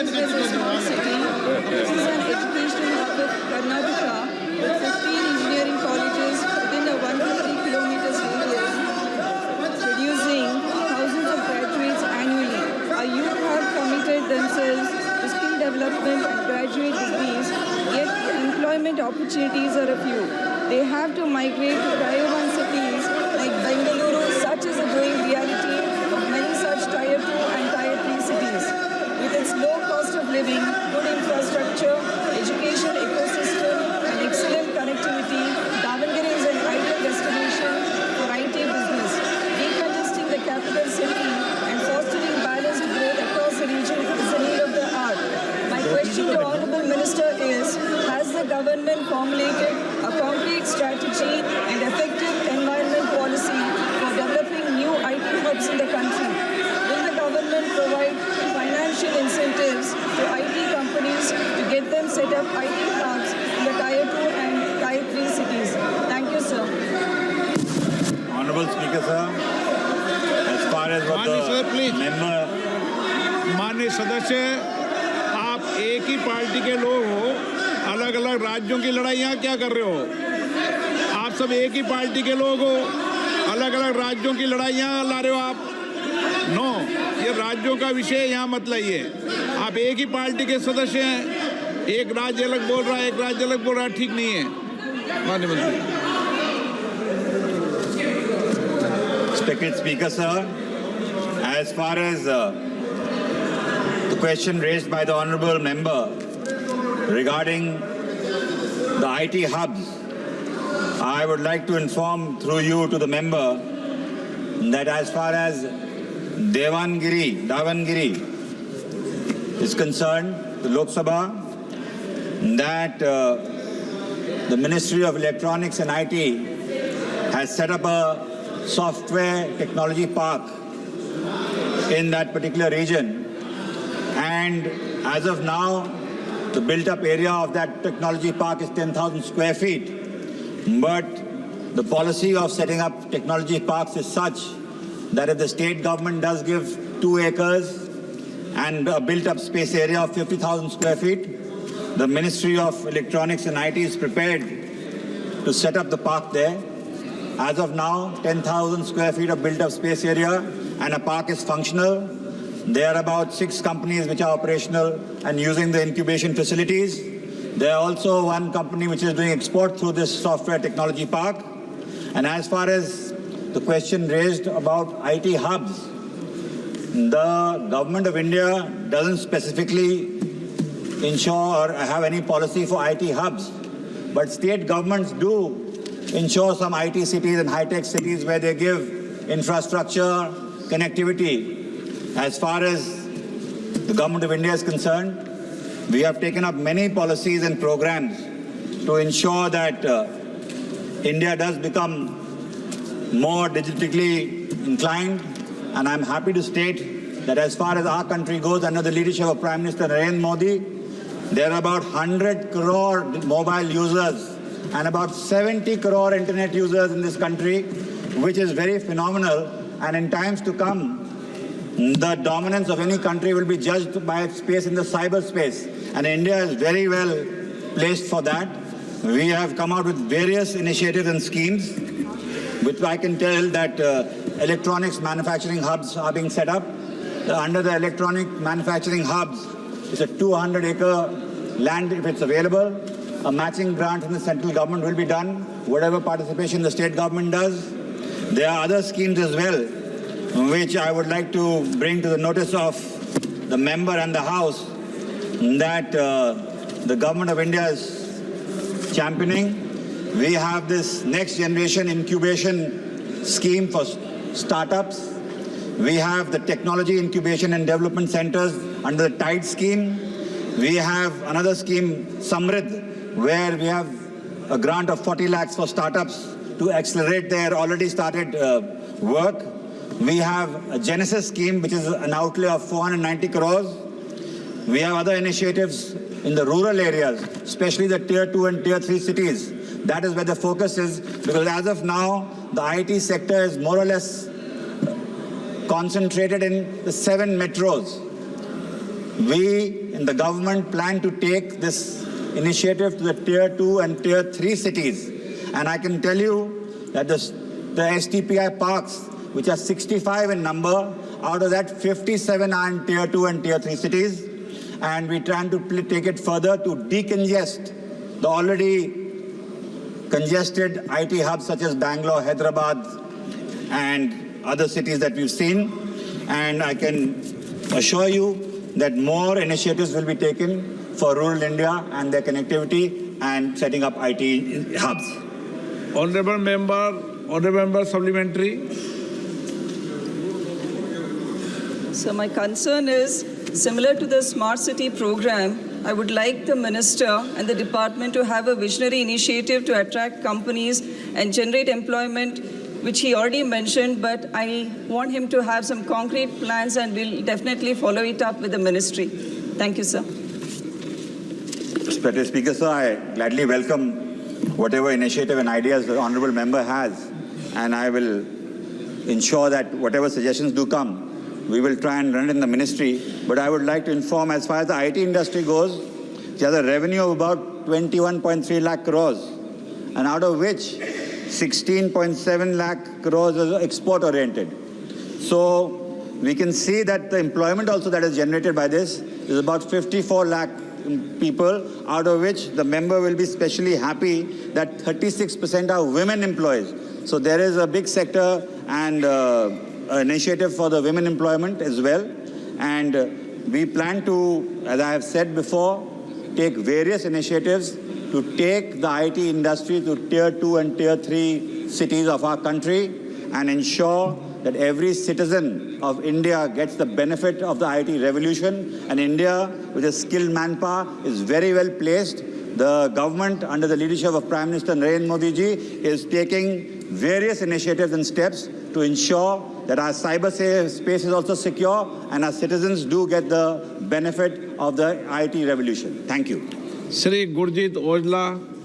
recognized as a small city. This is an educational hub of Karnataka with 15 engineering colleges within a 150 kilometers radius, producing thousands of graduates annually. Our youth have committed themselves to skill development and graduate degrees, yet the employment opportunities are a few. They have to migrate to Tier 1 cities like Bengaluru, such is a growing reality of many such Tier 2 and Tier 3 cities. With its low cost of living, good infrastructure, education ecosystem, and excellent connectivity, Davangere is an ideal destination for IT business. Decongesting the capital city and fostering balanced growth across the region is the need of the hour. My question to Honourable Minister is, has the government formulated a concrete strategy and effective environment policy for developing new IT hubs in the country? Will the government provide financial incentives to IT companies to get them set up IT hubs in the Tier 2 and Tier 3 cities? Thank you, sir. Honourable Speaker, sir, as far as what the member... माननीय सदस्य, आप एक ही party के लोग हो, अलग अलग राज्यों की लड़ाइयाँ क्या कर रहे हो? आप सब एक ही पार्टी के लोग हो, अलग अलग राज्यों की लड़ाइयाँ ला रहे हो आप? नो, ये राज्यों का विषय यहाँ मत लाइए। आप एक ही पार्टी के सदस्य हैं, एक राज्य अलग बोल रहा है, एक राज्य अलग बोल रहा है, ठीक नहीं है। माननीय मंत्री। Respected Speaker, sir, as far as the question raised by the Honourable Member regarding the IT hubs, I would like to inform through you to the member that as far as Davangere is concerned, the Lok Sabha, that the Ministry of Electronics and IT has set up a software technology park in that particular region, and as of now the built-up area of that technology park is 10,000 square feet, but the policy of setting up technology parks is such that if the state government does give 2 acres and a built-up space area of 50,000 square feet, the Ministry of Electronics and IT is prepared to set up the park there. As of now, 10,000 square feet of built-up space area and a park is functional. There are about 6 companies which are operational and using the incubation facilities. There are also 1 company which is doing export through this software technology park. And as far as the question raised about IT hubs, the Government of India doesn't specifically ensure or have any policy for IT hubs, but state governments do ensure some IT cities and high-tech cities where they give infrastructure, connectivity. As far as the Government of India is concerned, we have taken up many policies and programs to ensure that India does become more digitally inclined, and I'm happy to state that as far as our country goes, under the leadership of Prime Minister Narendra Modi, there are about 100 crore mobile users and about 70 crore internet users in this country, which is very phenomenal. And in times to come, the dominance of any country will be judged by its space in the cyberspace. And India is very well placed for that. We have come out with various initiatives and schemes, which I can tell that electronics manufacturing hubs are being set up. Under the electronic manufacturing hubs, it's a 200-acre land if it's available. A matching grant from the central government will be done, whatever participation the state government does. There are other schemes as well, which I would like to bring to the notice of the member and the House, that the Government of India is championing. We have this next generation incubation scheme for startups. We have the technology incubation and development centers under the TIDE scheme. We have another scheme, Samrid, where we have a grant of 40 lakhs for startups to accelerate their already started work. We have a Genesis scheme, which is an outlay of 490 crores. We have other initiatives in the rural areas, especially the Tier 2 and Tier 3 cities. That is where the focus is, because as of now, the IT sector is more or less concentrated in the 7 metros. We in the government plan to take this initiative to the tier 2 and tier 3 cities. And I can tell you that the STPI parks, which are 65 in number, out of that 57 are in tier 2 and tier 3 cities. And we try to take it further to decongest the already congested IT hubs such as Bangalore, Hyderabad, and other cities that we've seen. And I can assure you that more initiatives will be taken for rural India and their connectivity and setting up IT hubs. Honorable member, supplementary. So my concern is similar to the Smart City program. I would like the minister and the department to have a visionary initiative to attract companies and generate employment, which he already mentioned, but I want him to have some concrete plans and we'll definitely follow it up with the ministry. Thank you, sir. Respected Speaker, sir, I gladly welcome whatever initiative and ideas the Honourable Member has, and I will ensure that whatever suggestions do come, we will try and run it in the ministry. But I would like to inform, as far as the IT industry goes, it has a revenue of about 21.3 lakh crores, and out of which 16.7 lakh crores is export oriented. So we can see that the employment also that is generated by this is about 54 lakh people, out of which the member will be especially happy that 36% are women employees. So there is a big sector and initiative for the women employment as well. And we plan to, as I have said before, take various initiatives to take the IT industry to tier 2 and tier 3 cities of our country and ensure that every citizen of India gets the benefit of the IT revolution. And India, with a skilled manpower, is very well placed. The government, under the leadership of Prime Minister Narendra Modi ji, is taking various initiatives and steps to ensure that our cyber space is also secure and our citizens do get the benefit of the IT revolution. Thank you. Shri Gurjit Ojla.